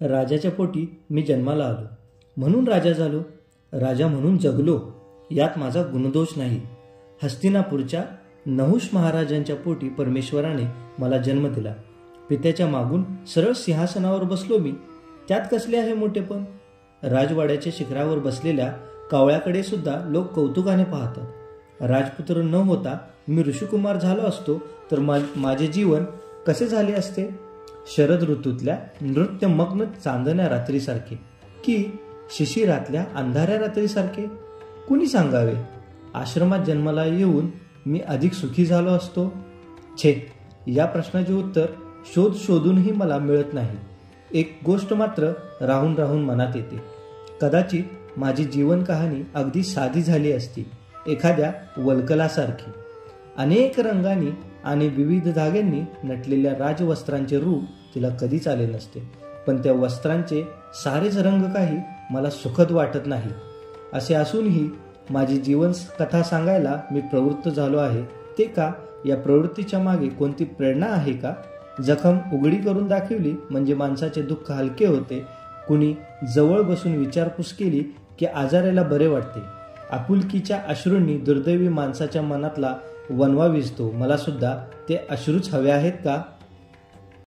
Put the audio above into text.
राजाच्या पोटी मी जन्माला आलो म्हणून राजा झालो, राजा म्हणून जगलो, यात माझा गुणदोष नाही. हस्तिनापूरच्या नहुष महाराजांच्या पोटी परमेश्वराने मला जन्म दिला. पित्याच्या मागून सरळ सिंहासनावर बसलो मी, त्यात कसले आहे मोठेपण. राजवाड्याच्या शिखरावर बसलेल्या कावळ्याकडे सुद्धा लोक कौतुकाने पाहतात. राजपुत्र न होता मी ऋषिकुमार झालो असतो तर माझे जीवन कसे झाले असते. शरद ऋतूतल्या नृत्यमग्न चांदण्या रात्रीसारखे की शिशिरातल्या अंधाऱ्या रात्रीसारखे, कुणी सांगावे. आश्रमात जन्माला येऊन मी अधिक सुखी झालो असतो. छे, या प्रश्नाचे उत्तर शोधूनही मला मिळत नाही. एक गोष्ट मात्र राहून राहून मनात येते. कदाचित माझी जीवन कहाणी अगदी साधी झाली असती, एखाद्या वल्कलासारखी. अनेक रंगांनी आणि विविध धाग्यांनी नटलेल्या राजवस्त्रांचे रूप तिला कधीच आले नसते. पण त्या वस्त्रांचे सारेच रंग काही मला सुखद वाटत नाही. असे असूनही माझी जीवन कथा सांगायला मी प्रवृत्त झालो आहे. ते का? या प्रवृत्तीच्या मागे कोणती प्रेरणा आहे का? जखम उघडी करून दाखवली म्हणजे माणसाचे दुःख हलके होते. कुणी जवळ बसून विचारपूस केली की आजाराला बरे वाटते. आपुलकीच्या अश्रूंनी दुर्दैवी माणसाच्या मनातला वणवा विझतो. मला सुद्धा ते अश्रूच हवे आहेत का?